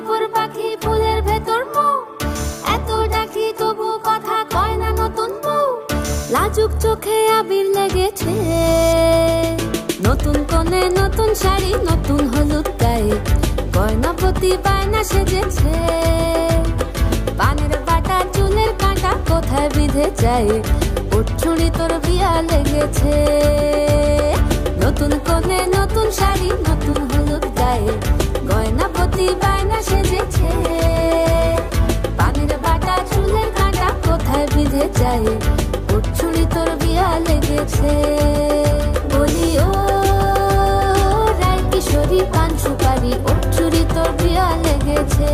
উপর পাখি ফুলের ভেতর মৌ, এত ডাকি তবু কথা কয় না নতুন বউ। লাজুক চোখে আবির লেগেছে, নতুন কোণে নতুন শাড়ি নতুন হলুদ গায়ে, গয়নাপতি বায়না সেজেছে। পানের বাটা চুলের কাঁটা কোথায় বিঁধে যায়, উঠছুড়ি তোর বিয়া লেগেছে। নতুন কোণে নতুন শাড়ি নতুন হলুদ গায়ে, গয়নাপতি বায়না সেজেছে। পানের বাটা চুলের কাঁটা কোথায় বিঁধে যায়, উঠছুড়ি তোর বিয়া লেগেছে। বলি ও রায় কিশোরী পান সুপারি, উঠছুড়ি তোর বিয়া লেগেছে।